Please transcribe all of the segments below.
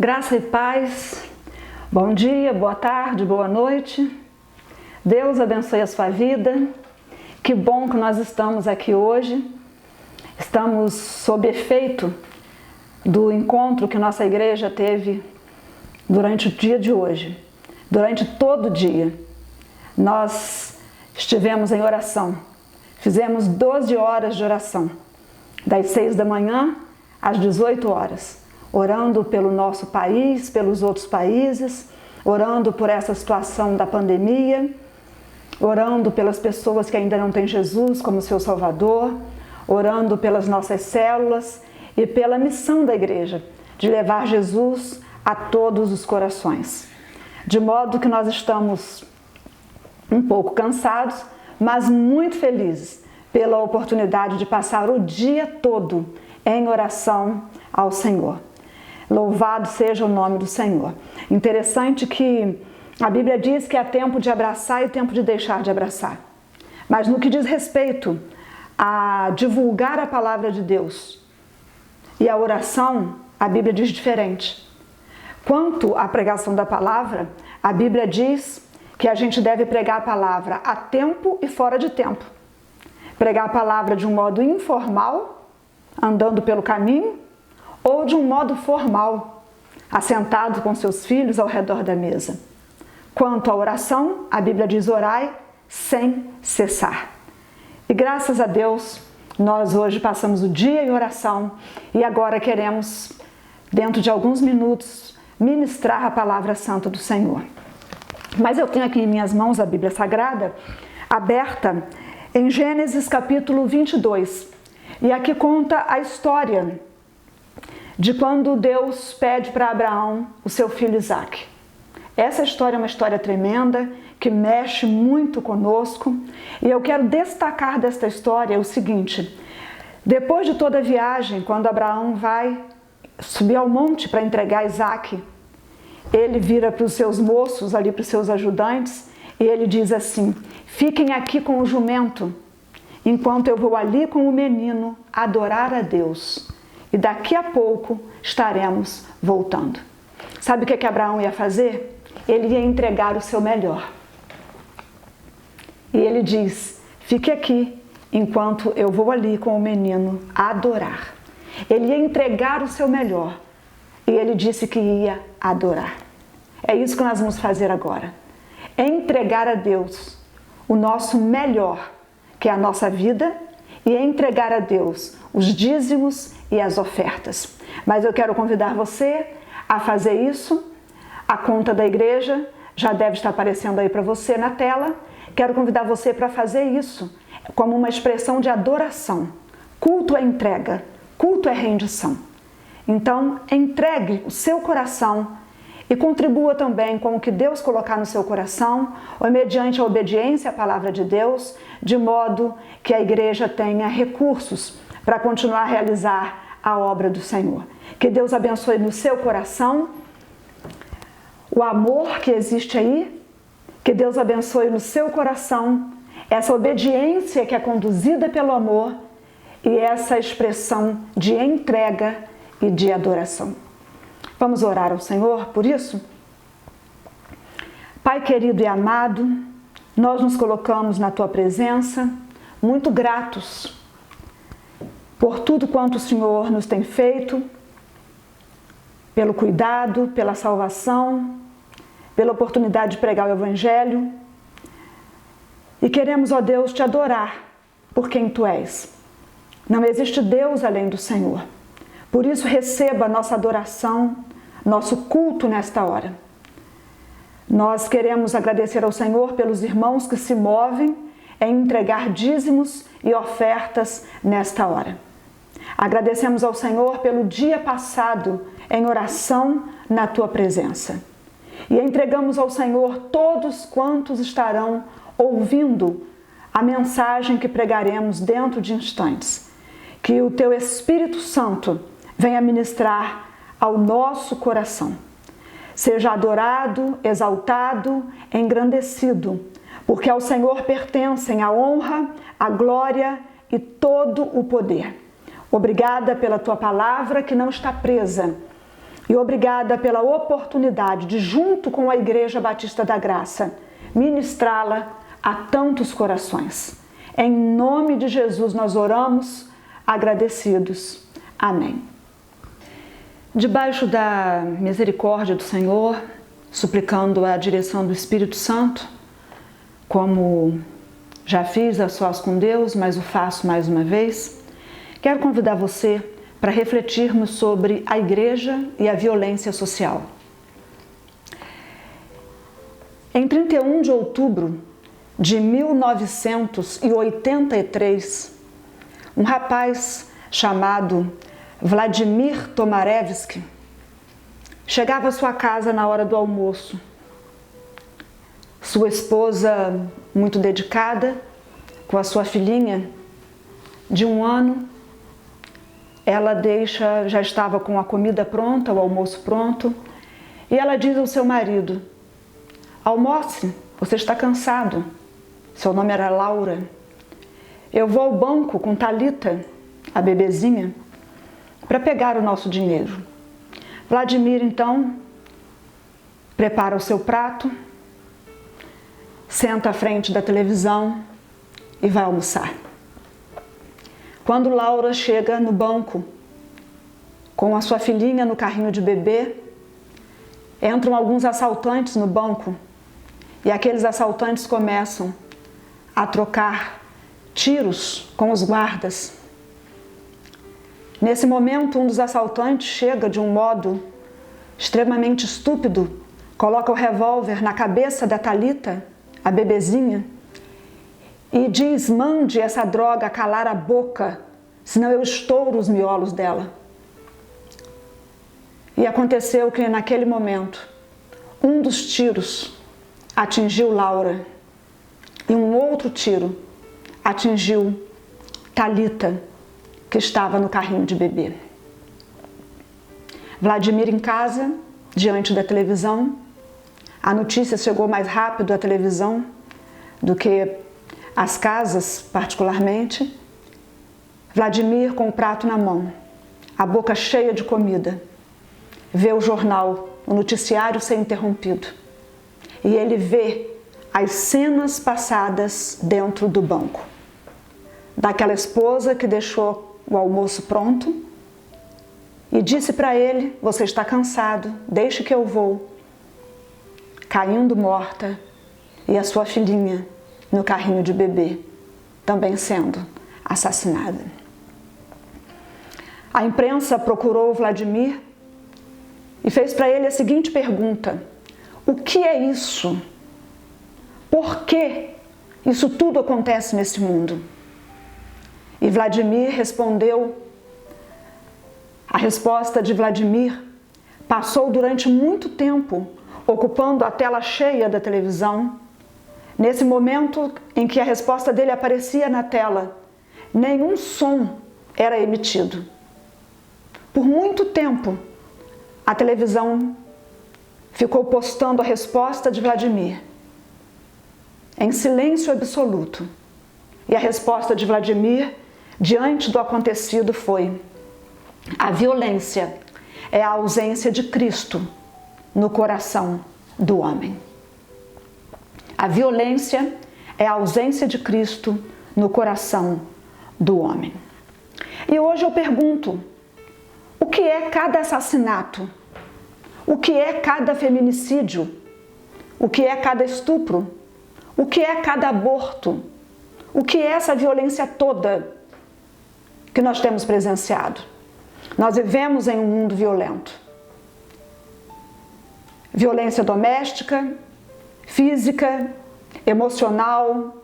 Graça e paz, bom dia, boa tarde, boa noite. Deus abençoe a sua vida. Que bom que nós estamos aqui hoje. Estamos sob efeito do encontro que nossa igreja teve durante o dia de hoje. Durante todo o dia, nós estivemos em oração. Fizemos 12 horas de oração, das 6 da manhã às 18 horas. Orando pelo nosso país, pelos outros países, orando por essa situação da pandemia, orando pelas pessoas que ainda não têm Jesus como seu Salvador, orando pelas nossas células e pela missão da igreja de levar Jesus a todos os corações. De modo que nós estamos um pouco cansados, mas muito felizes pela oportunidade de passar o dia todo em oração ao Senhor. Louvado seja o nome do Senhor. Interessante que a Bíblia diz que há tempo de abraçar e tempo de deixar de abraçar. Mas no que diz respeito a divulgar a palavra de Deus e a oração, a Bíblia diz diferente. Quanto à pregação da palavra, a Bíblia diz que a gente deve pregar a palavra a tempo e fora de tempo. Pregar a palavra de um modo informal, andando pelo caminho, ou de um modo formal, assentado com seus filhos ao redor da mesa. Quanto à oração, a Bíblia diz: orai sem cessar. E graças a Deus, nós hoje passamos o dia em oração e agora queremos, dentro de alguns minutos, ministrar a palavra santa do Senhor. Mas eu tenho aqui em minhas mãos a Bíblia Sagrada, aberta em Gênesis capítulo 22. E aqui conta a história de quando Deus pede para Abraão o seu filho Isaque. Essa história é uma história tremenda, que mexe muito conosco, e eu quero destacar desta história o seguinte: depois de toda a viagem, quando Abraão vai subir ao monte para entregar Isaque, ele vira para os seus moços, ali para os seus ajudantes, e ele diz assim: fiquem aqui com o jumento, enquanto eu vou ali com o menino adorar a Deus. E daqui a pouco estaremos voltando. Sabe o que Abraão ia fazer? Ele ia entregar o seu melhor. E ele diz: fique aqui enquanto eu vou ali com o menino adorar. Ele ia entregar o seu melhor. E ele disse que ia adorar. É isso que nós vamos fazer agora. É entregar a Deus o nosso melhor, que é a nossa vida, e é entregar a Deus os dízimos e as ofertas. Mas eu quero convidar você a fazer isso. A conta da igreja já deve estar aparecendo aí para você na tela. Quero convidar você para fazer isso como uma expressão de adoração. Culto é entrega, culto é rendição. Então, entregue o seu coração e contribua também com o que Deus colocar no seu coração, ou mediante a obediência à palavra de Deus, de modo que a igreja tenha recursos para continuar a realizar a obra do Senhor. Que Deus abençoe no seu coração o amor que existe aí, que Deus abençoe no seu coração essa obediência que é conduzida pelo amor e essa expressão de entrega e de adoração. Vamos orar ao Senhor por isso? Pai querido e amado, nós nos colocamos na Tua presença, muito gratos por tudo quanto o Senhor nos tem feito, pelo cuidado, pela salvação, pela oportunidade de pregar o Evangelho. E queremos, ó Deus, Te adorar por quem Tu és. Não existe Deus além do Senhor. Por isso, receba a nossa adoração, nosso culto nesta hora. Nós queremos agradecer ao Senhor pelos irmãos que se movem em entregar dízimos e ofertas nesta hora. Agradecemos ao Senhor pelo dia passado em oração na Tua presença. E entregamos ao Senhor todos quantos estarão ouvindo a mensagem que pregaremos dentro de instantes. Que o Teu Espírito Santo venha ministrar ao nosso coração. Seja adorado, exaltado, engrandecido, porque ao Senhor pertencem a honra, a glória e todo o poder. Obrigada pela Tua palavra que não está presa e obrigada pela oportunidade de, junto com a Igreja Batista da Graça, ministrá-la a tantos corações. Em nome de Jesus nós oramos, agradecidos. Amém. Debaixo da misericórdia do Senhor, suplicando a direção do Espírito Santo, como já fiz a sós com Deus, mas o faço mais uma vez, quero convidar você para refletirmos sobre a igreja e a violência social. Em 31 de outubro de 1983, um rapaz chamado Vladimir Tomarevski chegava à sua casa na hora do almoço. Sua esposa, muito dedicada, com a sua filhinha de 1 ano, ela já estava com a comida pronta, o almoço pronto, e ela diz ao seu marido: almoce, você está cansado. Seu nome era Laura. Eu vou ao banco com Thalita, a bebezinha, para pegar o nosso dinheiro. Vladimir, então, prepara o seu prato, senta à frente da televisão e vai almoçar. Quando Laura chega no banco, com a sua filhinha no carrinho de bebê, entram alguns assaltantes no banco e aqueles assaltantes começam a trocar tiros com os guardas. Nesse momento, um dos assaltantes chega de um modo extremamente estúpido, coloca o revólver na cabeça da Thalita, a bebezinha, e diz: mande essa droga calar a boca, senão eu estouro os miolos dela. E aconteceu que naquele momento, um dos tiros atingiu Laura e um outro tiro atingiu Thalita, que estava no carrinho de bebê. Vladimir em casa, diante da televisão, a notícia chegou mais rápido à televisão do que às casas, particularmente. Vladimir com o prato na mão, a boca cheia de comida, vê o jornal, o noticiário ser interrompido. E ele vê as cenas passadas dentro do banco. Daquela esposa que deixou o almoço pronto e disse para ele: você está cansado, deixe que eu vou. Caindo morta, e a sua filhinha no carrinho de bebê, também sendo assassinada. A imprensa procurou Vladimir e fez para ele a seguinte pergunta: o que é isso? Por que isso tudo acontece nesse mundo? E Vladimir respondeu. A resposta de Vladimir passou durante muito tempo ocupando a tela cheia da televisão. Nesse momento em que a resposta dele aparecia na tela, nenhum som era emitido. Por muito tempo, a televisão ficou postando a resposta de Vladimir em silêncio absoluto. E a resposta de Vladimir diante do acontecido foi: a violência é a ausência de Cristo no coração do homem. A violência é a ausência de Cristo no coração do homem. E hoje eu pergunto: o que é cada assassinato? O que é cada feminicídio? O que é cada estupro? O que é cada aborto? O que é essa violência toda que nós temos presenciado? Nós vivemos em um mundo violento. Violência doméstica, física, emocional,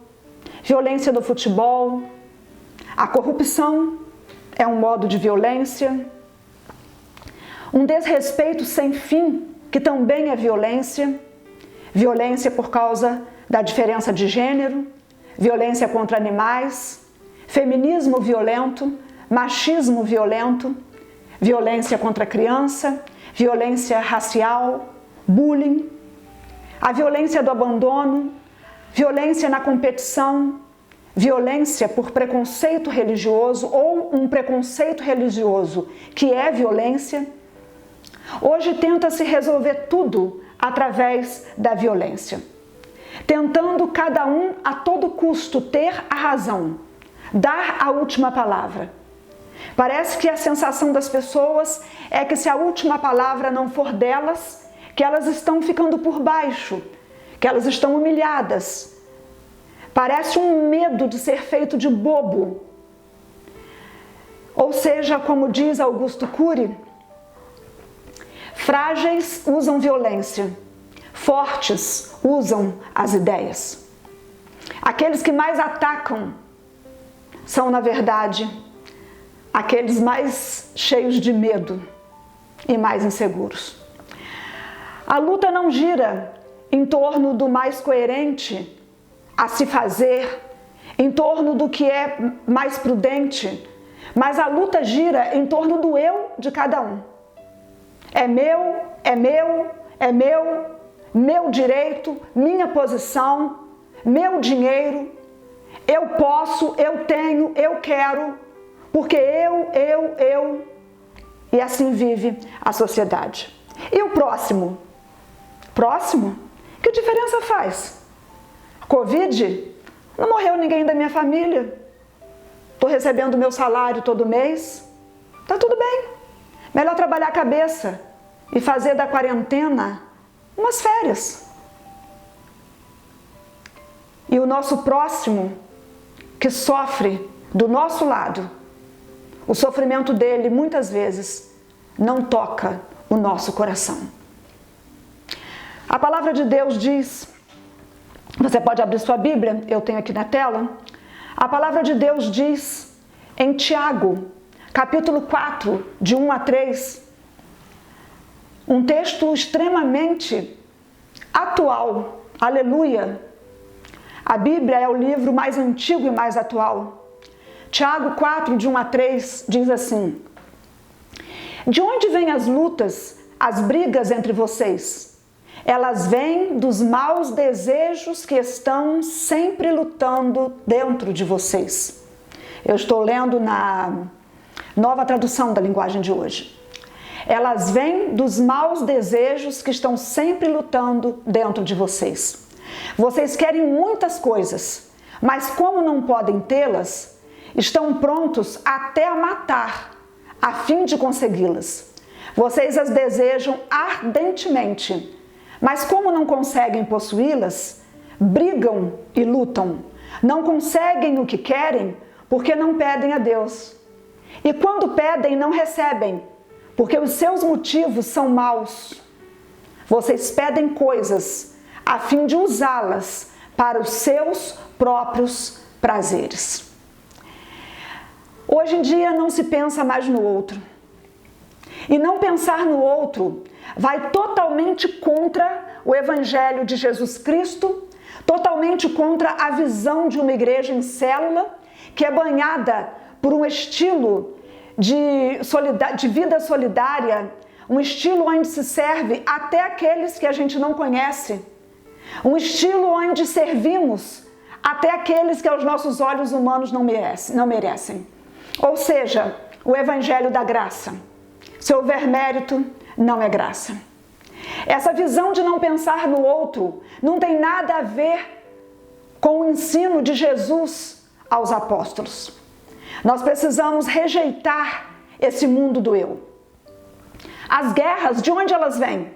violência no futebol. A corrupção é um modo de violência. Um desrespeito sem fim, que também é violência. Violência por causa da diferença de gênero, violência contra animais, feminismo violento, machismo violento, violência contra a criança, violência racial, bullying, a violência do abandono, violência na competição, violência por preconceito religioso ou um preconceito religioso que é violência. Hoje tenta-se resolver tudo através da violência, tentando cada um a todo custo ter a razão, dar a última palavra. Parece que a sensação das pessoas é que se a última palavra não for delas, que elas estão ficando por baixo, que elas estão humilhadas. Parece um medo de ser feito de bobo. Ou seja, como diz Augusto Cury, frágeis usam violência, fortes usam as ideias. Aqueles que mais atacam são, na verdade, aqueles mais cheios de medo e mais inseguros. A luta não gira em torno do mais coerente a se fazer, em torno do que é mais prudente, mas a luta gira em torno do eu de cada um. É meu, é meu, é meu, meu direito, minha posição, meu dinheiro, eu posso, eu tenho, eu quero, porque eu, e assim vive a sociedade. E o próximo? Próximo? Que diferença faz? Covid? Não morreu ninguém da minha família. Estou recebendo meu salário todo mês. Tá tudo bem. Melhor trabalhar a cabeça e fazer da quarentena umas férias. E o nosso próximo, que sofre do nosso lado, o sofrimento dele muitas vezes não toca o nosso coração. A palavra de Deus diz, você pode abrir sua Bíblia, eu tenho aqui na tela. A palavra de Deus diz em Tiago, capítulo 4, de 1 a 3, um texto extremamente atual, aleluia. A Bíblia é o livro mais antigo e mais atual. Tiago 4, de 1 a 3, diz assim: de onde vêm as lutas, as brigas entre vocês? Elas vêm dos maus desejos que estão sempre lutando dentro de vocês. Eu estou lendo na Nova Tradução da Linguagem de hoje. Elas vêm dos maus desejos que estão sempre lutando dentro de vocês. Vocês querem muitas coisas, mas como não podem tê-las, estão prontos até a matar, a fim de consegui-las. Vocês as desejam ardentemente, mas como não conseguem possuí-las, brigam e lutam. Não conseguem o que querem porque não pedem a Deus. E quando pedem, não recebem, porque os seus motivos são maus. Vocês pedem coisas a fim de usá-las para os seus próprios prazeres. Hoje em dia não se pensa mais no outro. E não pensar no outro vai totalmente contra o Evangelho de Jesus Cristo, totalmente contra a visão de uma igreja em célula, que é banhada por um estilo de vida solidária, um estilo onde se serve até aqueles que a gente não conhece, um estilo onde servimos até aqueles que aos nossos olhos humanos não merecem. Ou seja, o Evangelho da graça. Se houver mérito, não é graça. Essa visão de não pensar no outro não tem nada a ver com o ensino de Jesus aos apóstolos. Nós precisamos rejeitar esse mundo do eu. As guerras, de onde elas vêm?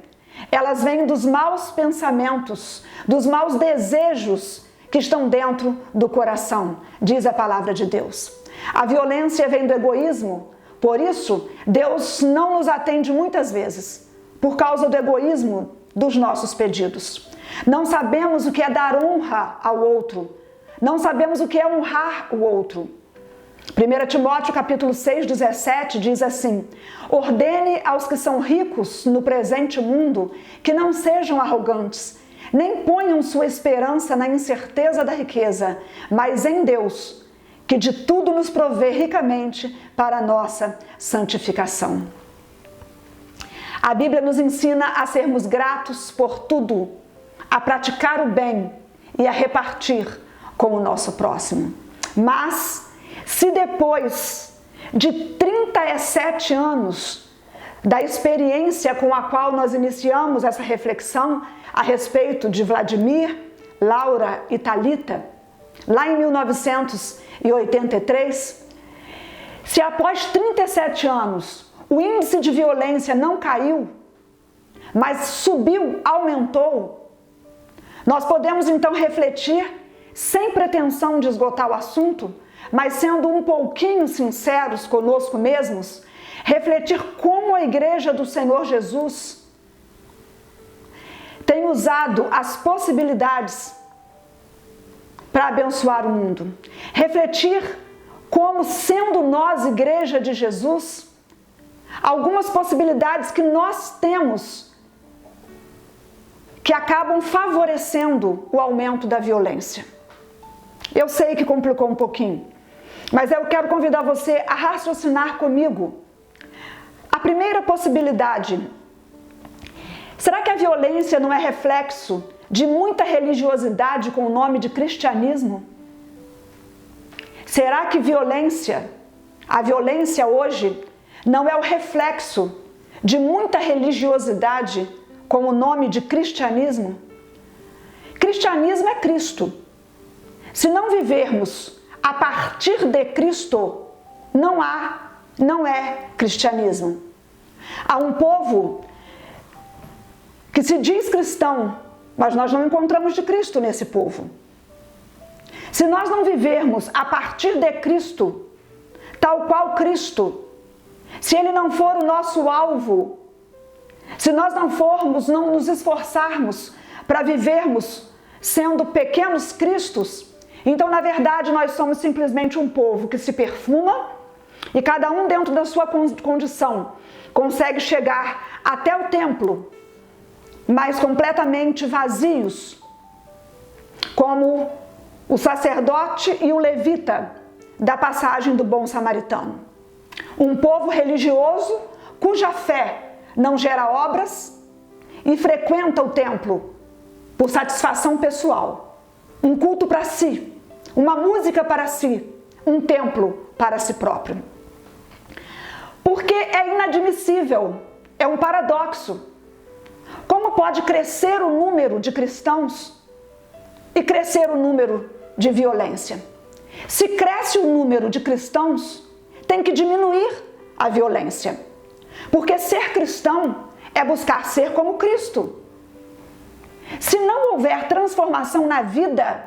Elas vêm dos maus pensamentos, dos maus desejos que estão dentro do coração, diz a palavra de Deus. A violência vem do egoísmo, por isso Deus não nos atende muitas vezes, por causa do egoísmo dos nossos pedidos. Não sabemos o que é dar honra ao outro, não sabemos o que é honrar o outro. 1 Timóteo capítulo 6, 17 diz assim: ordene aos que são ricos no presente mundo que não sejam arrogantes, nem ponham sua esperança na incerteza da riqueza, mas em Deus, que de tudo nos provê ricamente para a nossa santificação. A Bíblia nos ensina a sermos gratos por tudo, a praticar o bem e a repartir com o nosso próximo. Mas, se depois de 37 anos da experiência com a qual nós iniciamos essa reflexão a respeito de Vladimir, Laura e Thalita, lá em 1983, se após 37 anos o índice de violência não caiu, mas subiu, aumentou, nós podemos então refletir, sem pretensão de esgotar o assunto, mas sendo um pouquinho sinceros conosco mesmos, refletir como a Igreja do Senhor Jesus tem usado as possibilidades para abençoar o mundo. Refletir como, sendo nós, Igreja de Jesus, algumas possibilidades que nós temos que acabam favorecendo o aumento da violência. Eu sei que complicou um pouquinho, mas eu quero convidar você a raciocinar comigo. A primeira possibilidade: será que a violência não é reflexo de muita religiosidade com o nome de cristianismo? Será que a violência hoje não é o reflexo de muita religiosidade com o nome de cristianismo? Cristianismo é Cristo. Se não vivermos a partir de Cristo, não é cristianismo. Há um povo que se diz cristão, mas nós não encontramos de Cristo nesse povo. Se nós não vivermos a partir de Cristo, tal qual Cristo, se Ele não for o nosso alvo, se nós não nos esforçarmos para vivermos sendo pequenos cristos, então na verdade nós somos simplesmente um povo que se perfuma e cada um dentro da sua condição consegue chegar até o templo, mas completamente vazios, como o sacerdote e o levita da passagem do bom samaritano. Um povo religioso cuja fé não gera obras e frequenta o templo por satisfação pessoal, um culto para si, uma música para si, um templo para si próprio. Porque é inadmissível, é um paradoxo. Como pode crescer o número de cristãos e crescer o número de violência? Se cresce o número de cristãos, tem que diminuir a violência. Porque ser cristão é buscar ser como Cristo. Se não houver transformação na vida,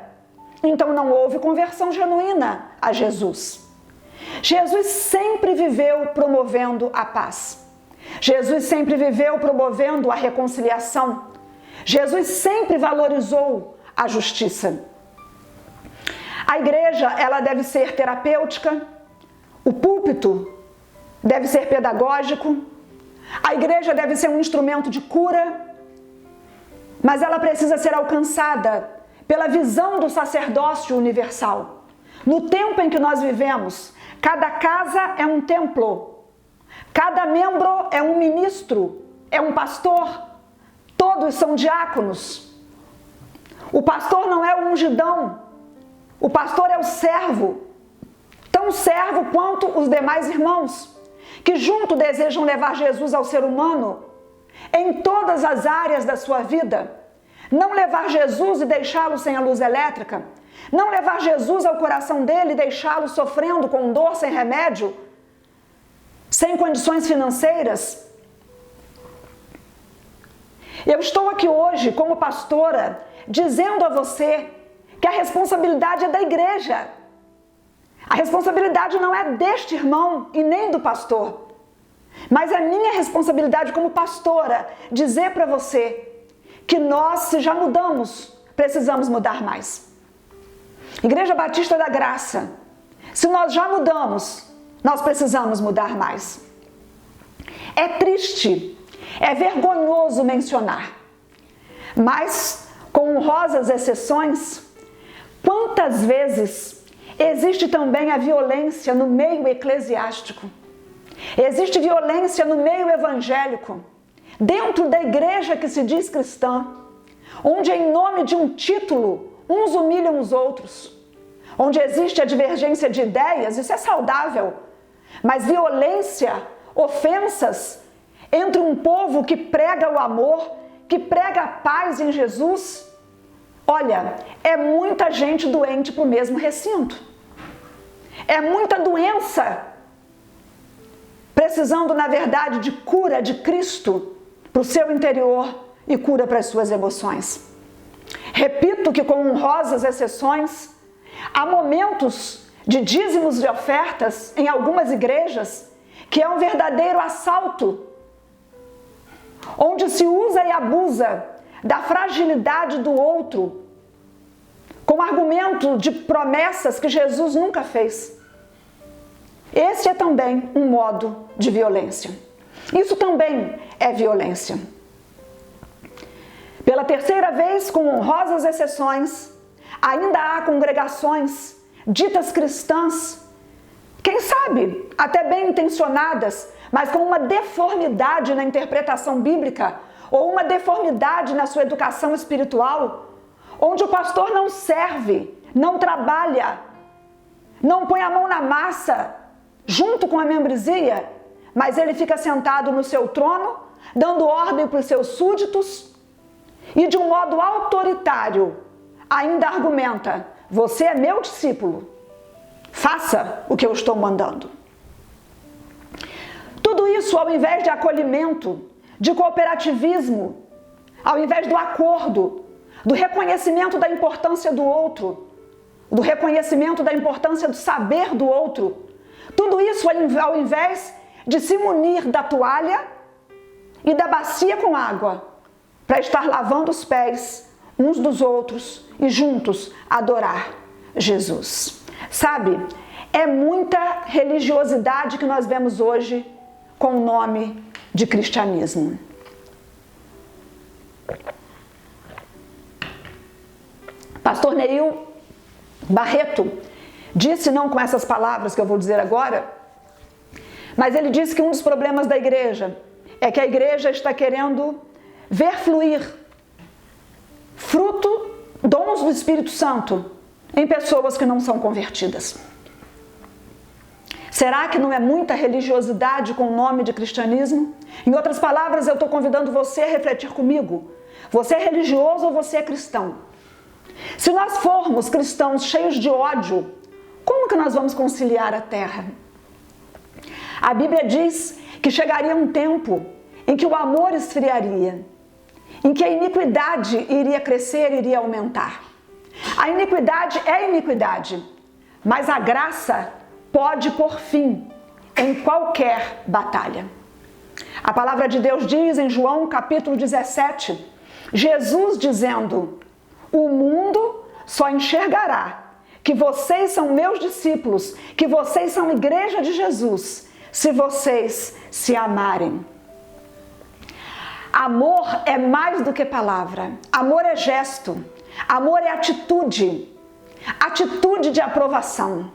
então não houve conversão genuína a Jesus. Jesus sempre viveu promovendo a paz. Jesus sempre viveu promovendo a reconciliação. Jesus sempre valorizou a justiça. A igreja, ela deve ser terapêutica, o púlpito deve ser pedagógico, a igreja deve ser um instrumento de cura, mas ela precisa ser alcançada pela visão do sacerdócio universal. No tempo em que nós vivemos, cada casa é um templo, cada membro é um ministro, é um pastor, todos são diáconos. O pastor não é o ungidão, o pastor é o servo, tão servo quanto os demais irmãos, que junto desejam levar Jesus ao ser humano em todas as áreas da sua vida. Não levar Jesus e deixá-lo sem a luz elétrica, não levar Jesus ao coração dele e deixá-lo sofrendo com dor sem remédio, sem condições financeiras. Eu estou aqui hoje como pastora dizendo a você que a responsabilidade é da igreja. A responsabilidade não é deste irmão e nem do pastor, mas é minha responsabilidade como pastora dizer para você que nós, se já mudamos, precisamos mudar mais. Igreja Batista da Graça, se nós já mudamos, nós precisamos mudar mais. É triste, é vergonhoso mencionar, mas com honrosas exceções, quantas vezes existe também a violência no meio eclesiástico? Existe violência no meio evangélico, dentro da igreja que se diz cristã, onde em nome de um título uns humilham os outros, onde existe a divergência de ideias, isso é saudável, mas violência, ofensas entre um povo que prega o amor, que prega a paz em Jesus, olha, é muita gente doente para o mesmo recinto. É muita doença precisando, na verdade, de cura de Cristo para o seu interior e cura para as suas emoções. Repito que, com honrosas exceções, há momentos de dízimos e ofertas em algumas igrejas que é um verdadeiro assalto, onde se usa e abusa da fragilidade do outro, com argumento de promessas que Jesus nunca fez. Esse é também um modo de violência. Isso também é violência. Pela terceira vez, com honrosas exceções, ainda há congregações ditas cristãs, quem sabe até bem intencionadas, mas com uma deformidade na interpretação bíblica ou uma deformidade na sua educação espiritual, onde o pastor não serve, não trabalha, não põe a mão na massa junto com a membresia, mas ele fica sentado no seu trono, dando ordem para os seus súditos e de um modo autoritário ainda argumenta: você é meu discípulo, faça o que eu estou mandando. Tudo isso, ao invés de acolhimento, de cooperativismo, ao invés do acordo, do reconhecimento da importância do outro, do reconhecimento da importância do saber do outro, tudo isso ao invés de se munir da toalha e da bacia com água, para estar lavando os pés uns dos outros e juntos adorar Jesus. Sabe, é muita religiosidade que nós vemos hoje com o nome de cristianismo. Pastor Neil Barreto disse, não com essas palavras que eu vou dizer agora, mas ele disse que um dos problemas da igreja é que a igreja está querendo ver fluir fruto, dons do Espírito Santo em pessoas que não são convertidas. Será que não é muita religiosidade com o nome de cristianismo? Em outras palavras, eu estou convidando você a refletir comigo. Você é religioso ou você é cristão? Se nós formos cristãos cheios de ódio, como que nós vamos conciliar a terra? A Bíblia diz que chegaria um tempo em que o amor esfriaria, em que a iniquidade iria crescer, iria aumentar. A iniquidade é iniquidade, mas a graça pode pôr fim em qualquer batalha. A palavra de Deus diz em João capítulo 17, Jesus dizendo: o mundo só enxergará que vocês são meus discípulos, que vocês são igreja de Jesus, se vocês se amarem. Amor é mais do que palavra, amor é gesto, amor é atitude, atitude de aprovação.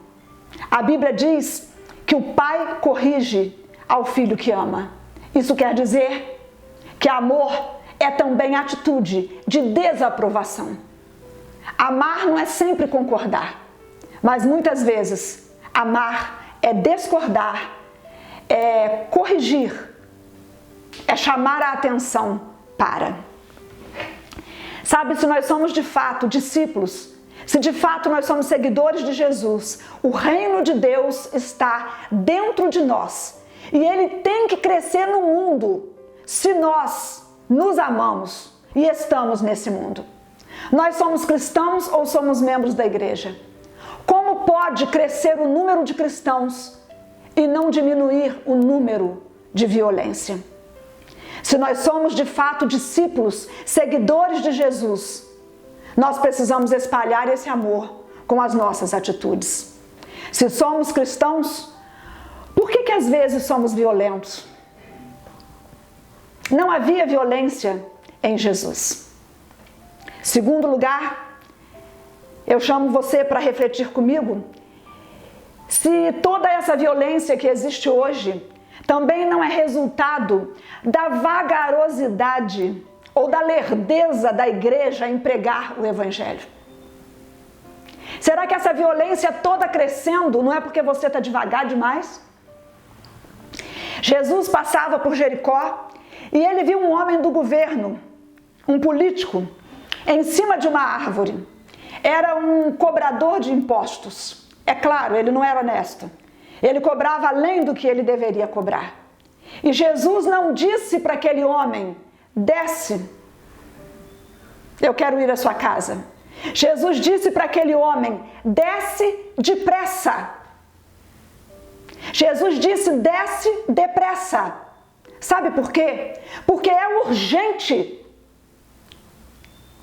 A Bíblia diz que o pai corrige ao filho que ama. Isso quer dizer que amor é também atitude de desaprovação. Amar não é sempre concordar, mas muitas vezes amar é discordar, é corrigir, é chamar a atenção para. Sabe, se nós somos de fato discípulos, se de fato nós somos seguidores de Jesus, o reino de Deus está dentro de nós e ele tem que crescer no mundo se nós nos amamos e estamos nesse mundo. Nós somos cristãos ou somos membros da igreja? Como pode crescer o número de cristãos e não diminuir o número de violência? Se nós somos de fato discípulos, seguidores de Jesus, nós precisamos espalhar esse amor com as nossas atitudes. Se somos cristãos, por que às vezes somos violentos? Não havia violência em Jesus. Segundo lugar, eu chamo você para refletir comigo se toda essa violência que existe hoje também não é resultado da vagarosidade ou da lerdeza da igreja em pregar o evangelho. Será que essa violência toda crescendo não é porque você está devagar demais? Jesus passava por Jericó e ele viu um homem do governo, um político, em cima de uma árvore. Era um cobrador de impostos. É claro, ele não era honesto. Ele cobrava além do que ele deveria cobrar. E Jesus não disse para aquele homem: desce, eu quero ir à sua casa. Jesus disse para aquele homem: desce depressa. Jesus disse: desce depressa. Sabe por quê? Porque é urgente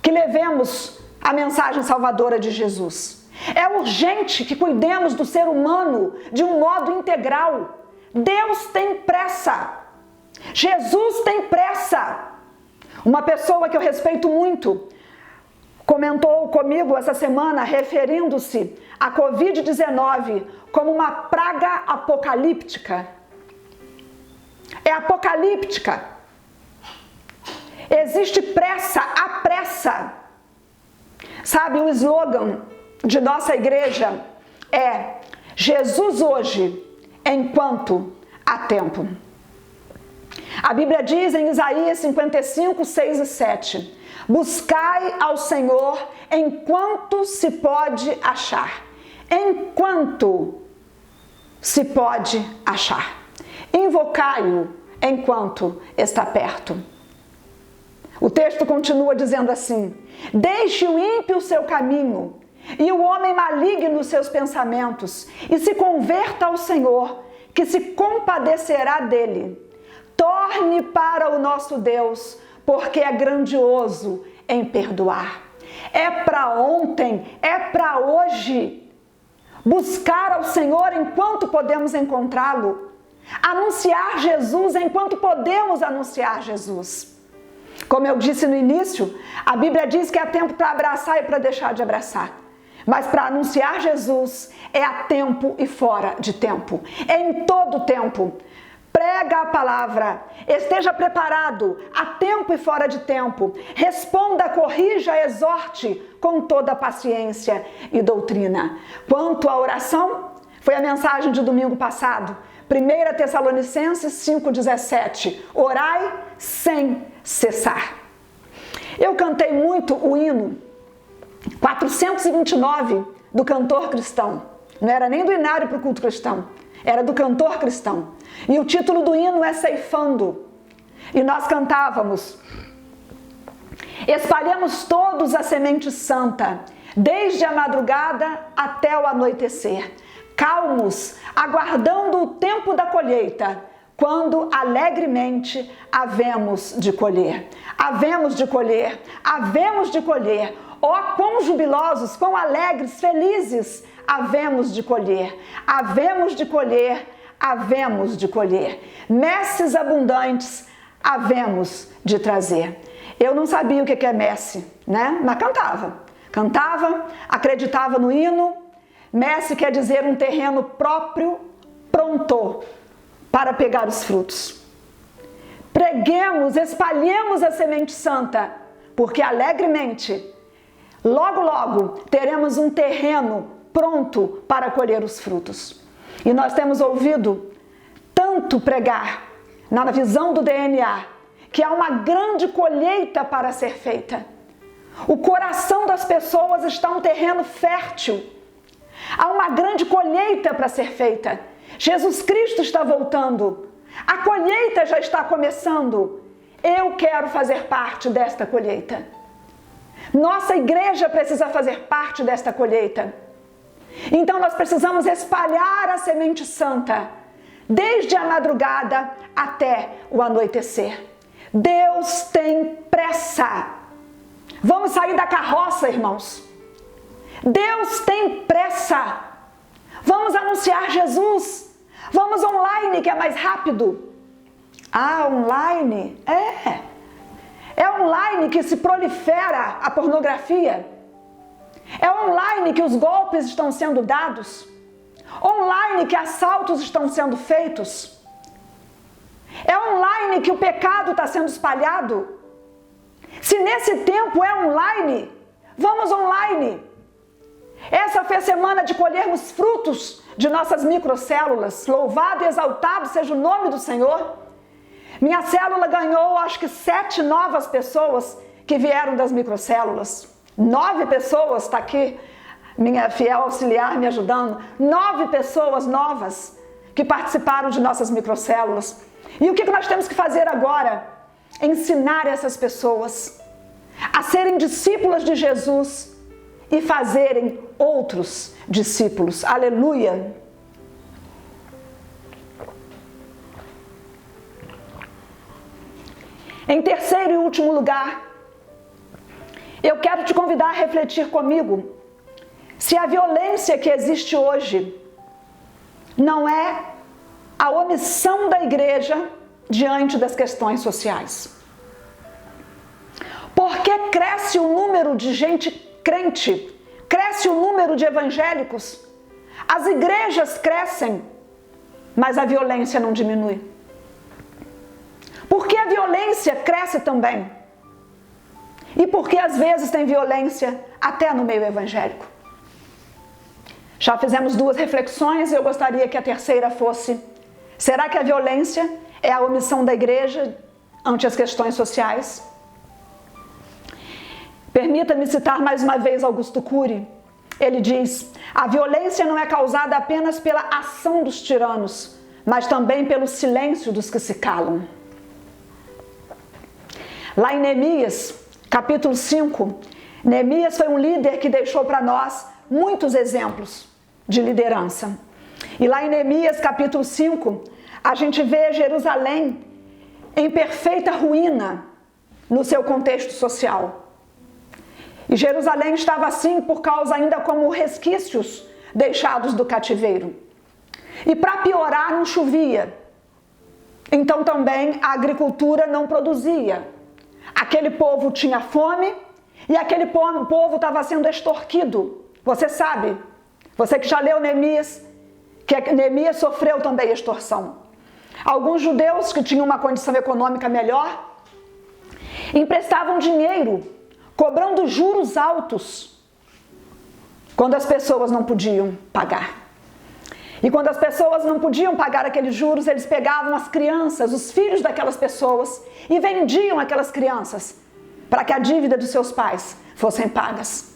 que levemos a mensagem salvadora de Jesus. É urgente que cuidemos do ser humano de um modo integral. Deus tem pressa. Jesus tem pressa. Uma pessoa que eu respeito muito comentou comigo essa semana, referindo-se à Covid-19 como uma praga apocalíptica. É apocalíptica. Existe pressa, há pressa. Sabe, o slogan de nossa igreja é: Jesus hoje, enquanto há tempo. A Bíblia diz em Isaías 55, 6 e 7: buscai ao Senhor enquanto se pode achar. Enquanto se pode achar. Invocai-o enquanto está perto. O texto continua dizendo assim: deixe o ímpio o seu caminho e o homem maligno os seus pensamentos, e se converta ao Senhor, que se compadecerá dele. Torne para o nosso Deus, porque é grandioso em perdoar. É para ontem, é para hoje. Buscar ao Senhor enquanto podemos encontrá-lo. Anunciar Jesus enquanto podemos anunciar Jesus. Como eu disse no início, a Bíblia diz que há tempo para abraçar e para deixar de abraçar. Mas para anunciar Jesus é a tempo e fora de tempo. É em todo tempo. Prega a palavra, esteja preparado a tempo e fora de tempo. Responda, corrija, exorte com toda paciência e doutrina. Quanto à oração, foi a mensagem de domingo passado. 1 Tessalonicenses 5,17. Orai sem cessar. Eu cantei muito o hino 429 do cantor cristão. Não era nem do inário para o culto cristão, era do cantor cristão. E o título do hino é Ceifando. E nós cantávamos: espalhamos todos a semente santa, desde a madrugada até o anoitecer, calmos, aguardando o tempo da colheita, quando alegremente havemos de colher. Havemos de colher, havemos de colher. Ó, quão jubilosos, quão alegres, felizes havemos de colher. Havemos de colher, havemos de colher. Messes abundantes havemos de trazer. Eu não sabia o que é messe, né? Mas cantava, acreditava no hino. Messe quer dizer um terreno próprio, pronto para pegar os frutos. Preguemos, espalhemos a semente santa, porque alegremente, logo, logo, teremos um terreno pronto para colher os frutos. E nós temos ouvido tanto pregar na visão do DNA, que há uma grande colheita para ser feita. O coração das pessoas está um terreno fértil. Há uma grande colheita para ser feita. Jesus Cristo está voltando. A colheita já está começando. Eu quero fazer parte desta colheita. Nossa igreja precisa fazer parte desta colheita. Então nós precisamos espalhar a semente santa, desde a madrugada até o anoitecer. Deus tem pressa. Vamos sair da carroça, irmãos. Deus tem pressa. Vamos anunciar Jesus. Vamos online, que é mais rápido. Ah, online? É online que se prolifera a pornografia. É online que os golpes estão sendo dados. Online que assaltos estão sendo feitos. É online que o pecado está sendo espalhado. Se nesse tempo é online, vamos online. Essa foi a semana de colhermos frutos de nossas microcélulas. Louvado e exaltado seja o nome do Senhor. Minha célula ganhou, acho que 7 novas pessoas que vieram das microcélulas. 9 pessoas, está aqui minha fiel auxiliar me ajudando. 9 pessoas novas que participaram de nossas microcélulas. E o que nós temos que fazer agora? Ensinar essas pessoas a serem discípulas de Jesus e fazerem outros discípulos. Aleluia! Em terceiro e último lugar, eu quero te convidar a refletir comigo se a violência que existe hoje não é a omissão da igreja diante das questões sociais. Por que cresce o número de gente crente? Cresce o número de evangélicos? As igrejas crescem, mas a violência não diminui. Por que a violência cresce também? E por que às vezes tem violência até no meio evangélico? Já fizemos 2 reflexões e eu gostaria que a terceira fosse: será que a violência é a omissão da igreja ante as questões sociais? Permita-me citar mais uma vez Augusto Cury. Ele diz: a violência não é causada apenas pela ação dos tiranos, mas também pelo silêncio dos que se calam. Lá em Neemias, capítulo 5, Neemias foi um líder que deixou para nós muitos exemplos de liderança. E lá em Neemias, capítulo 5, a gente vê Jerusalém em perfeita ruína no seu contexto social. E Jerusalém estava assim por causa ainda como resquícios deixados do cativeiro. E para piorar, não chovia. Então também a agricultura não produzia. Aquele povo tinha fome e aquele povo estava sendo extorquido. Você sabe, você que já leu Neemias, que Neemias sofreu também extorsão. Alguns judeus que tinham uma condição econômica melhor emprestavam dinheiro, cobrando juros altos, quando as pessoas não podiam pagar. E quando as pessoas não podiam pagar aqueles juros, eles pegavam as crianças, os filhos daquelas pessoas e vendiam aquelas crianças para que a dívida dos seus pais fossem pagas.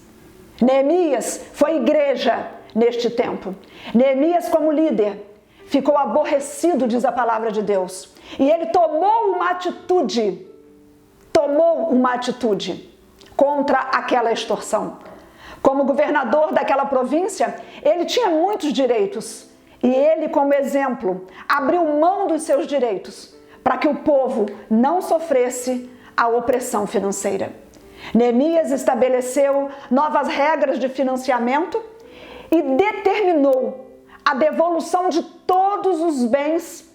Neemias foi igreja neste tempo. Neemias, como líder, ficou aborrecido, diz a palavra de Deus. E ele tomou uma atitude contra aquela extorsão. Como governador daquela província, ele tinha muitos direitos. E ele, como exemplo, abriu mão dos seus direitos para que o povo não sofresse a opressão financeira. Neemias estabeleceu novas regras de financiamento e determinou a devolução de todos os bens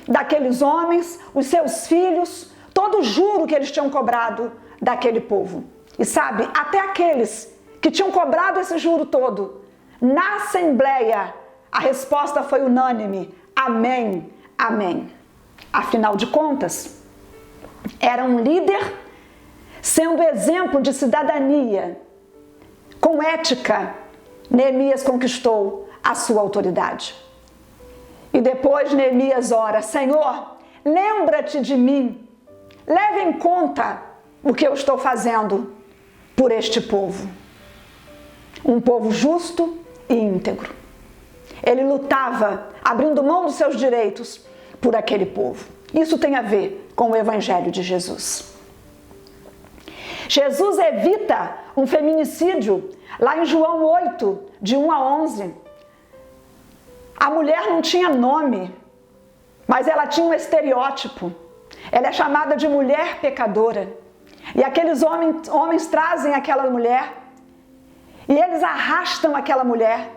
daqueles homens, os seus filhos, todo o juro que eles tinham cobrado daquele povo. E sabe, até aqueles que tinham cobrado esse juro todo, na assembleia, a resposta foi unânime: amém, amém. Afinal de contas, era um líder sendo exemplo de cidadania. Com ética, Neemias conquistou a sua autoridade. E depois Neemias ora: Senhor, lembra-te de mim, leve em conta o que eu estou fazendo por este povo. Um povo justo e íntegro. Ele lutava, abrindo mão dos seus direitos por aquele povo. Isso tem a ver com o Evangelho de Jesus. Jesus evita um feminicídio lá em João 8, de 1 a 11. A mulher não tinha nome, mas ela tinha um estereótipo. Ela é chamada de mulher pecadora. E aqueles homens trazem aquela mulher e eles arrastam aquela mulher.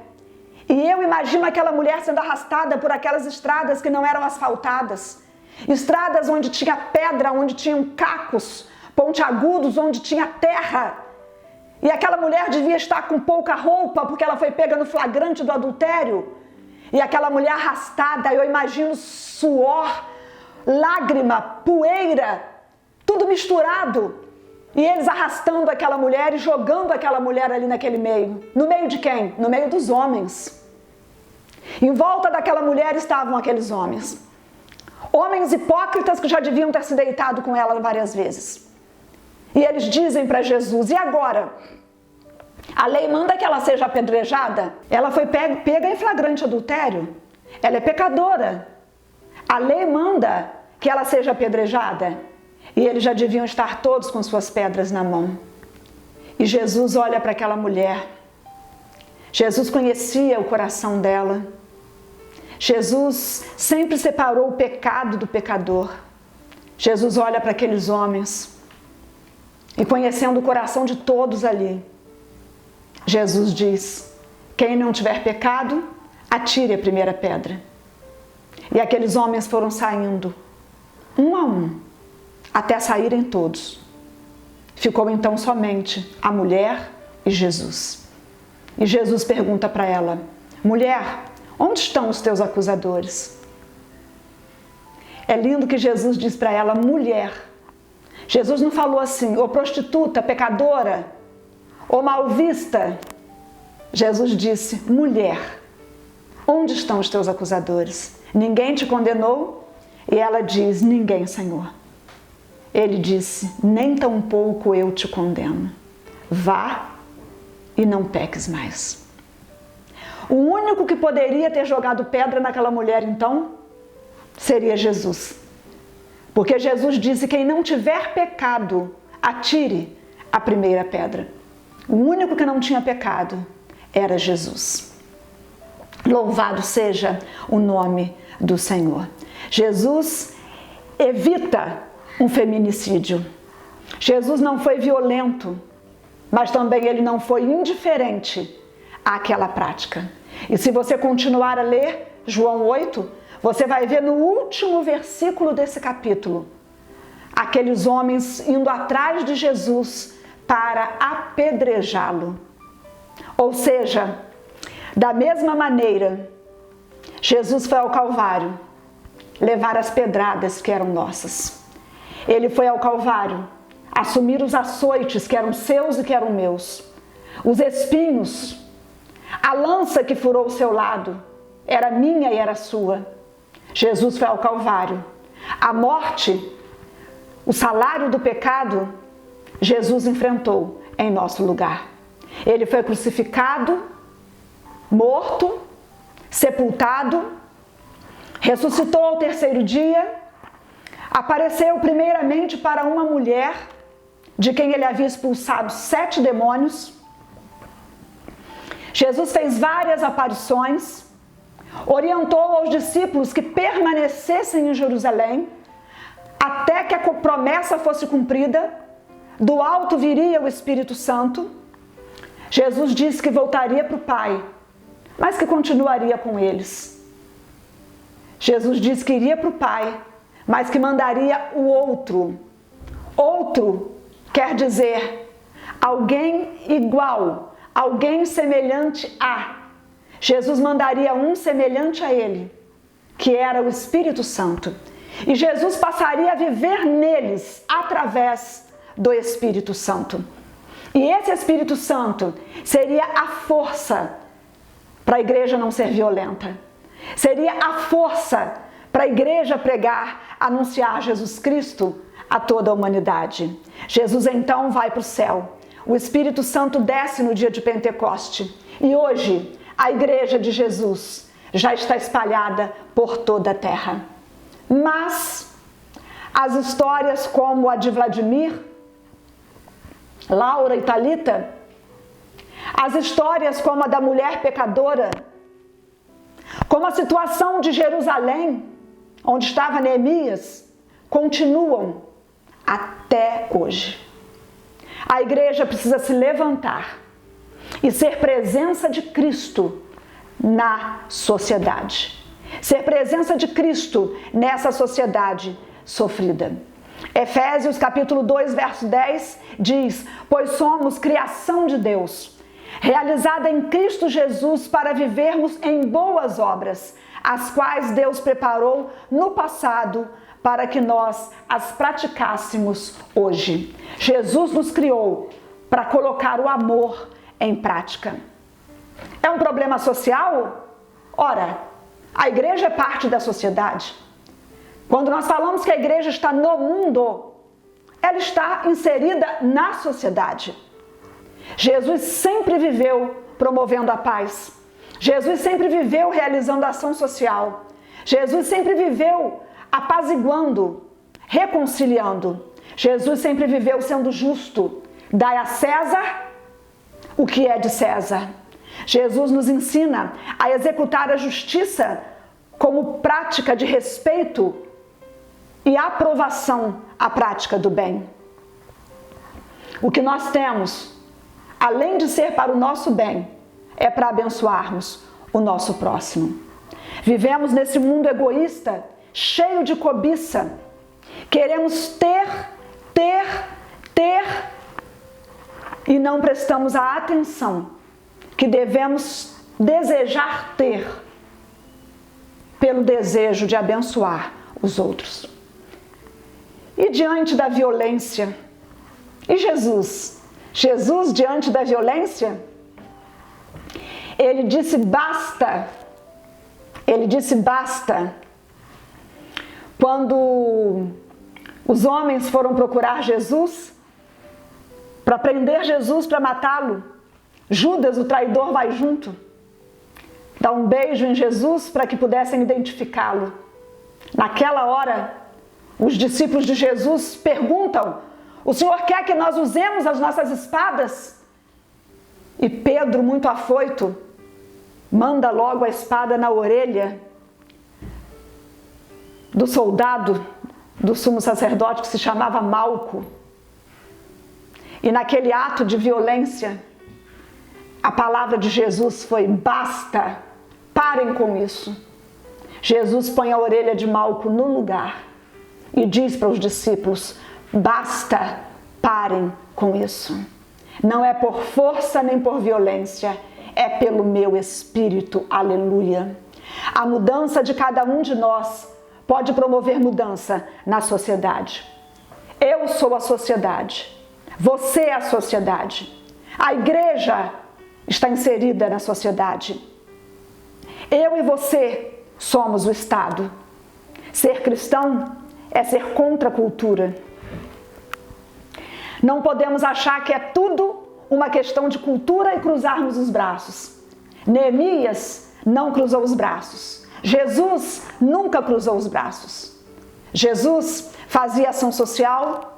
E eu imagino aquela mulher sendo arrastada por aquelas estradas que não eram asfaltadas. Estradas onde tinha pedra, onde tinham cacos, pontiagudos onde tinha terra. E aquela mulher devia estar com pouca roupa, porque ela foi pega no flagrante do adultério. E aquela mulher arrastada, eu imagino suor, lágrima, poeira, tudo misturado. E eles arrastando aquela mulher e jogando aquela mulher ali naquele meio. No meio de quem? No meio dos homens. Em volta daquela mulher estavam aqueles homens. Homens hipócritas que já deviam ter se deitado com ela várias vezes. E eles dizem para Jesus, e agora? A lei manda que ela seja apedrejada? Ela foi pega em flagrante adultério. Ela é pecadora. A lei manda que ela seja apedrejada. E eles já deviam estar todos com suas pedras na mão. E Jesus olha para aquela mulher. Jesus conhecia o coração dela. Jesus sempre separou o pecado do pecador. Jesus olha para aqueles homens. E conhecendo o coração de todos ali, Jesus diz, quem não tiver pecado, atire a primeira pedra. E aqueles homens foram saindo, um a um, até saírem todos. Ficou então somente a mulher e Jesus. E Jesus pergunta para ela, mulher, onde estão os teus acusadores? É lindo que Jesus diz para ela, mulher. Jesus não falou assim, ô prostituta, pecadora, ou mal vista. Jesus disse, mulher, onde estão os teus acusadores? Ninguém te condenou? E ela diz, ninguém, Senhor. Ele disse, nem tampouco eu te condeno. Vá e não peques mais. O único que poderia ter jogado pedra naquela mulher, então, seria Jesus. Porque Jesus disse, quem não tiver pecado, atire a primeira pedra. O único que não tinha pecado era Jesus. Louvado seja o nome do Senhor. Jesus evita um feminicídio. Jesus não foi violento, mas também ele não foi indiferente àquela prática. E se você continuar a ler João 8, você vai ver no último versículo desse capítulo, aqueles homens indo atrás de Jesus para apedrejá-lo. Ou seja, da mesma maneira, Jesus foi ao Calvário levar as pedradas que eram nossas. Ele foi ao Calvário assumir os açoites que eram seus e que eram meus. Os espinhos, a lança que furou o seu lado, era minha e era sua. Jesus foi ao Calvário. A morte, o salário do pecado, Jesus enfrentou em nosso lugar. Ele foi crucificado, morto, sepultado, ressuscitou ao terceiro dia, apareceu primeiramente para uma mulher de quem ele havia expulsado 7 demônios. Jesus fez várias aparições, orientou aos discípulos que permanecessem em Jerusalém até que a promessa fosse cumprida. Do alto viria o Espírito Santo. Jesus disse que voltaria para o Pai, mas que continuaria com eles. Jesus disse que iria para o Pai, mas que mandaria o outro. Outro quer dizer alguém igual, alguém semelhante a. Jesus mandaria um semelhante a ele, que era o Espírito Santo. E Jesus passaria a viver neles através do Espírito Santo. E esse Espírito Santo seria a força para a igreja não ser violenta. Seria a força para a igreja pregar, anunciar Jesus Cristo a toda a humanidade. Jesus então vai para o céu. O Espírito Santo desce no dia de Pentecoste. E hoje a igreja de Jesus já está espalhada por toda a terra. Mas as histórias como a de Vladimir, Laura e Talita, as histórias como a da mulher pecadora, como a situação de Jerusalém, onde estava Neemias, continuam até hoje. A igreja precisa se levantar e ser presença de Cristo na sociedade. Ser presença de Cristo nessa sociedade sofrida. Efésios capítulo 2, verso 10 diz: pois somos criação de Deus, realizada em Cristo Jesus para vivermos em boas obras, as quais Deus preparou no passado para que nós as praticássemos hoje. Jesus nos criou para colocar o amor em prática. É um problema social? Ora, a igreja é parte da sociedade. Quando nós falamos que a igreja está no mundo, ela está inserida na sociedade. Jesus sempre viveu promovendo a paz. Jesus sempre viveu realizando ação social. Jesus sempre viveu apaziguando, reconciliando. Jesus sempre viveu sendo justo. Dai a César o que é de César. Jesus nos ensina a executar a justiça como prática de respeito e aprovação à prática do bem. O que nós temos, além de ser para o nosso bem, é para abençoarmos o nosso próximo. Vivemos nesse mundo egoísta, cheio de cobiça. Queremos ter e não prestamos a atenção que devemos desejar ter pelo desejo de abençoar os outros. E diante da violência, e Jesus diante da violência, ele disse basta. Ele disse basta. Quando os homens foram procurar Jesus, para prender Jesus, para matá-lo, Judas, o traidor, vai junto, dá um beijo em Jesus para que pudessem identificá-lo. Naquela hora, os discípulos de Jesus perguntam: o Senhor quer que nós usemos as nossas espadas? E Pedro, muito afoito, manda logo a espada na orelha do soldado do sumo sacerdote que se chamava Malco. E naquele ato de violência, a palavra de Jesus foi: basta, parem com isso. Jesus põe a orelha de Malco no lugar e diz para os discípulos: basta, parem com isso. Não é por força nem por violência, é pelo meu Espírito. Aleluia. A mudança de cada um de nós pode promover mudança na sociedade. Eu sou a sociedade. Você é a sociedade. A igreja está inserida na sociedade. Eu e você somos o Estado. Ser cristão é ser contra a cultura. Não podemos achar que é tudo uma questão de cultura e cruzarmos os braços. Neemias não cruzou os braços. Jesus nunca cruzou os braços. Jesus fazia ação social.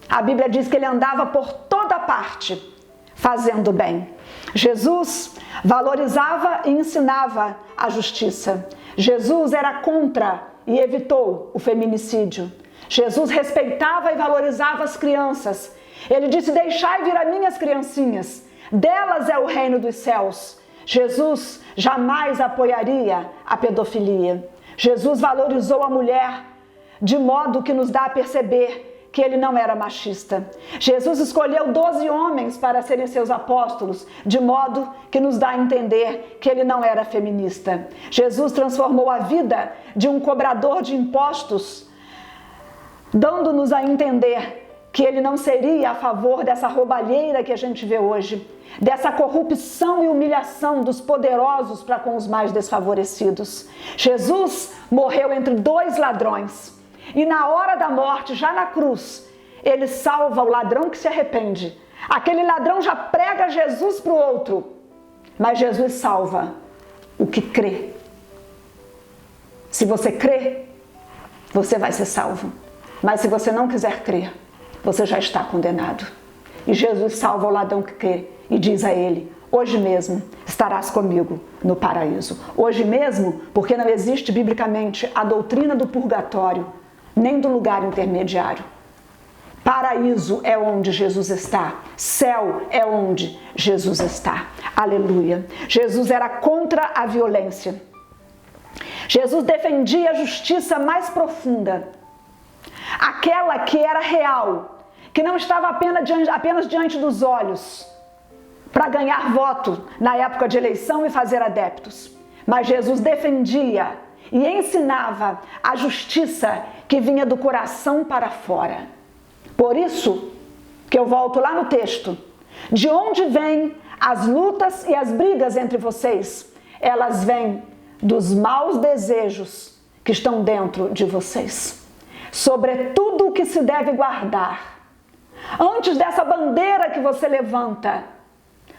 A Bíblia diz que ele andava por toda parte fazendo bem. Jesus valorizava e ensinava a justiça. Jesus era contra e evitou o feminicídio. Jesus respeitava e valorizava as crianças. Ele disse: deixai vir a minhas criancinhas, delas é o reino dos céus. Jesus jamais apoiaria a pedofilia. Jesus valorizou a mulher de modo que nos dá a perceber que ele não era machista. Jesus escolheu 12 homens para serem seus apóstolos, de modo que nos dá a entender que ele não era feminista. Jesus transformou a vida de um cobrador de impostos, dando-nos a entender que ele não seria a favor dessa roubalheira que a gente vê hoje, dessa corrupção e humilhação dos poderosos para com os mais desfavorecidos. Jesus morreu entre 2 ladrões. E na hora da morte, já na cruz, ele salva o ladrão que se arrepende. Aquele ladrão já prega Jesus para o outro, mas Jesus salva o que crê. Se você crê, você vai ser salvo. Mas se você não quiser crer, você já está condenado. E Jesus salva o ladrão que crê e diz a ele: hoje mesmo estarás comigo no paraíso. Hoje mesmo, porque não existe biblicamente a doutrina do purgatório, nem do lugar intermediário. Paraíso é onde Jesus está. Céu é onde Jesus está. Aleluia. Jesus era contra a violência. Jesus defendia a justiça mais profunda. aquela que era real, que não estava apenas diante dos olhos, para ganhar voto na época de eleição e fazer adeptos. Mas Jesus defendia e ensinava a justiça que vinha do coração para fora. Por isso que eu volto lá no texto. De onde vêm as lutas e as brigas entre vocês? Elas vêm dos maus desejos que estão dentro de vocês. Sobretudo o que se deve guardar. Antes dessa bandeira que você levanta,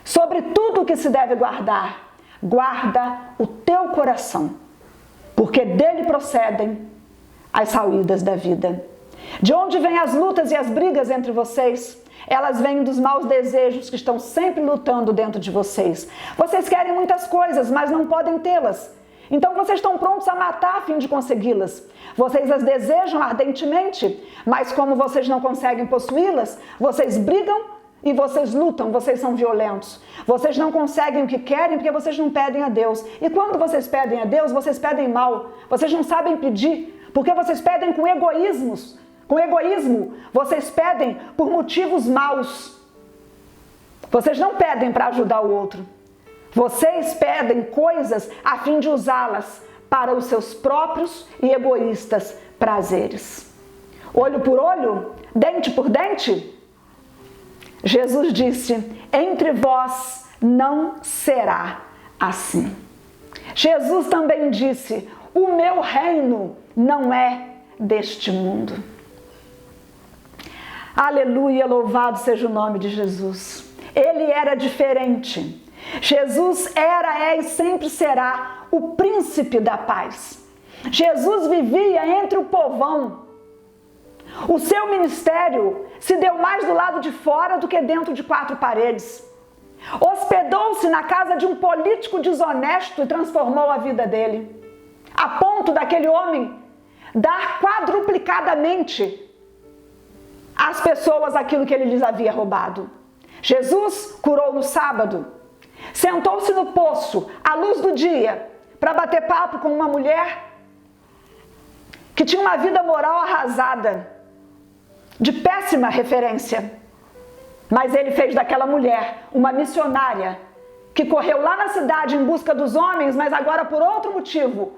sobre tudo o que se deve guardar, guarda o teu coração, porque dele procedem as saídas da vida. De onde vêm as lutas e as brigas entre vocês? Elas vêm dos maus desejos que estão sempre lutando dentro de vocês. Vocês querem muitas coisas, mas não podem tê-las. Então vocês estão prontos a matar a fim de consegui-las. Vocês as desejam ardentemente, mas como vocês não conseguem possuí-las, vocês brigam e vocês lutam, vocês são violentos. Vocês não conseguem o que querem porque vocês não pedem a Deus. E quando vocês pedem a Deus, vocês pedem mal. Vocês não sabem pedir, porque vocês pedem com egoísmo. Vocês pedem por motivos maus. Vocês não pedem para ajudar o outro. Vocês pedem coisas a fim de usá-las para os seus próprios e egoístas prazeres. Olho por olho, dente por dente? Jesus disse: entre vós não será assim. Jesus também disse: o meu reino não é deste mundo. Aleluia, louvado seja o nome de Jesus. Ele era diferente. Jesus era, é e sempre será o príncipe da paz. Jesus vivia entre o povão. O seu ministério se deu mais do lado de fora do que dentro de quatro paredes. Hospedou-se na casa de um político desonesto e transformou a vida dele, a ponto daquele homem dar quadruplicadamente às pessoas aquilo que ele lhes havia roubado. Jesus curou no sábado, sentou-se no poço, à luz do dia, para bater papo com uma mulher que tinha uma vida moral arrasada, de péssima referência. Mas ele fez daquela mulher uma missionária que correu lá na cidade em busca dos homens, mas agora por outro motivo.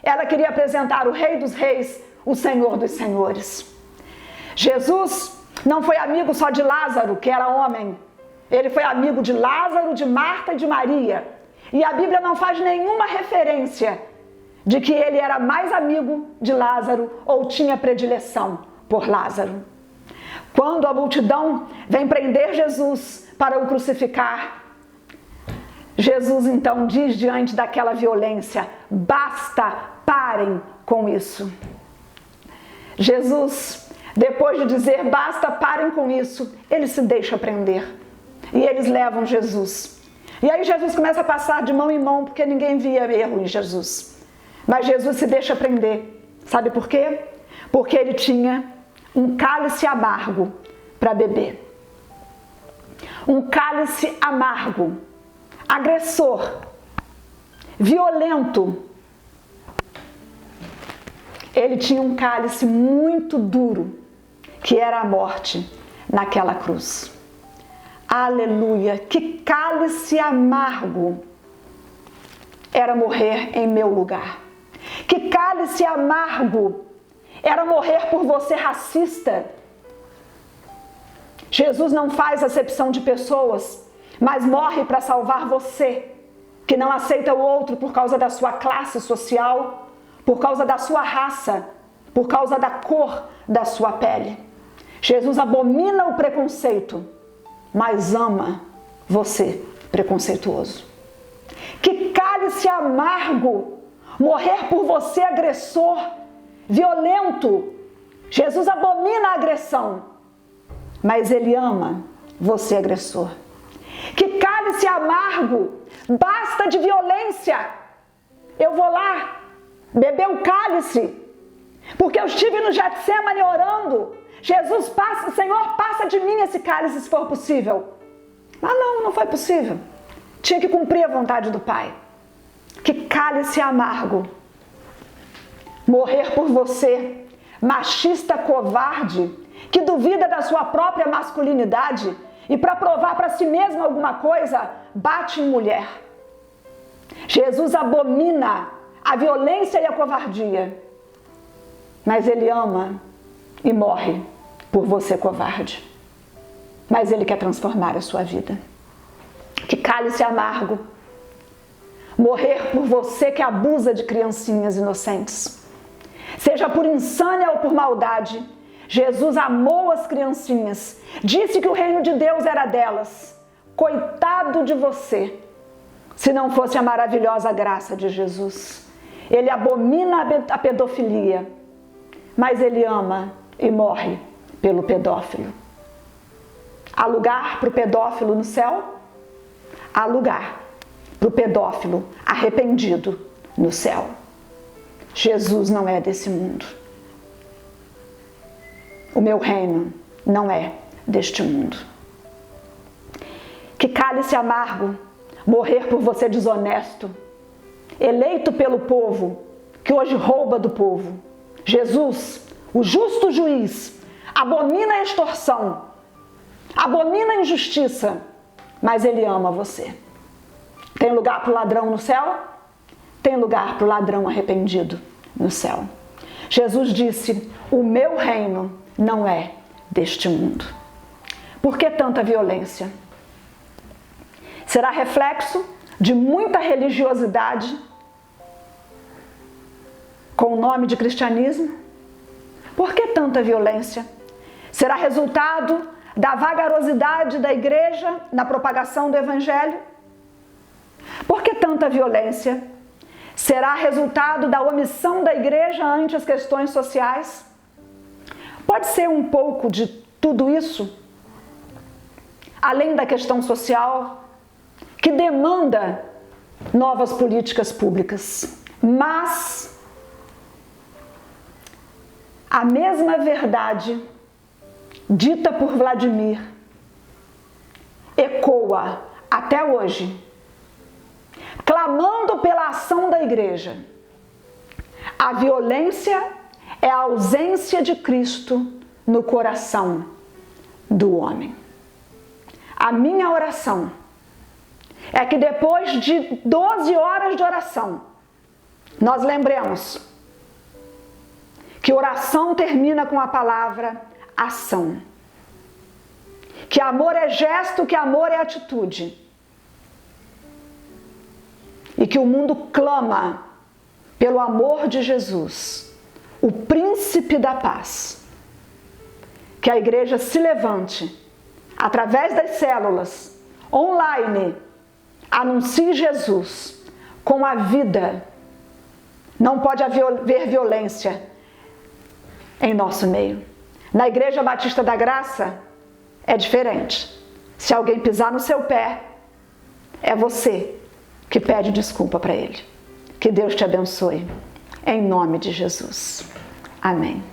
Ela queria apresentar o Rei dos Reis, o Senhor dos Senhores. Jesus não foi amigo só de Lázaro, que era homem. Ele foi amigo de Lázaro, de Marta e de Maria. E a Bíblia não faz nenhuma referência de que ele era mais amigo de Lázaro ou tinha predileção por Lázaro. Quando a multidão vem prender Jesus para o crucificar, Jesus então diz diante daquela violência: basta, parem com isso. Jesus, depois de dizer basta, parem com isso, ele se deixa prender. E eles levam Jesus. E aí Jesus começa a passar de mão em mão, porque ninguém via erro em Jesus. Mas Jesus se deixa prender. Sabe por quê? Porque ele tinha um cálice amargo para beber. Um cálice amargo, agressor, violento. Ele tinha um cálice muito duro, que era a morte naquela cruz. Aleluia! Que cálice amargo era morrer em meu lugar. Que cálice amargo era morrer por você, racista. Jesus não faz acepção de pessoas, mas morre para salvar você, que não aceita o outro por causa da sua classe social, por causa da sua raça, por causa da cor da sua pele. Jesus abomina o preconceito, mas ama você, preconceituoso. Que cálice amargo morrer por você, agressor, violento. Jesus abomina a agressão, mas ele ama você, agressor. Que cálice amargo, basta de violência. Eu vou lá beber o cálice, porque eu estive no Getsemane orando. Jesus, passa, Senhor, passa de mim esse cálice se for possível. Mas não foi possível. Tinha que cumprir a vontade do Pai. Que cálice amargo. Morrer por você, machista covarde, que duvida da sua própria masculinidade e para provar para si mesmo alguma coisa, bate em mulher. Jesus abomina a violência e a covardia, mas Ele ama e morre por você, covarde. Mas Ele quer transformar a sua vida. Que cálice amargo morrer por você que abusa de criancinhas inocentes. Seja por insânia ou por maldade, Jesus amou as criancinhas, disse que o reino de Deus era delas. Coitado de você, se não fosse a maravilhosa graça de Jesus. Ele abomina a pedofilia, mas Ele ama e morre pelo pedófilo. Há lugar para o pedófilo no céu? Há lugar para o pedófilo arrependido no céu. Jesus não é desse mundo. O meu reino não é deste mundo. Que cálice amargo morrer por você desonesto, eleito pelo povo, que hoje rouba do povo. Jesus, o justo juiz, abomina a extorsão, abomina a injustiça, mas Ele ama você. Tem lugar para o ladrão no céu? Tem lugar para o ladrão arrependido no céu. Jesus disse: o meu reino não é deste mundo. Por que tanta violência? Será reflexo de muita religiosidade com o nome de cristianismo? Por que tanta violência? Será resultado da vagarosidade da igreja na propagação do evangelho? Por que tanta violência? Será resultado da omissão da igreja ante as questões sociais? Pode ser um pouco de tudo isso, além da questão social, que demanda novas políticas públicas. Mas a mesma verdade dita por Vladimir ecoa até hoje, clamando pela ação da igreja. A violência é a ausência de Cristo no coração do homem. A minha oração é que depois de 12 horas de oração, nós lembremos que oração termina com a palavra ação. Que amor é gesto, que amor é atitude. E que o mundo clama pelo amor de Jesus, o príncipe da paz. Que a igreja se levante, através das células, online, anuncie Jesus com a vida. Não pode haver violência em nosso meio. Na Igreja Batista da Graça é diferente. Se alguém pisar no seu pé, é você que pede desculpa para ele. Que Deus te abençoe. Em nome de Jesus. Amém.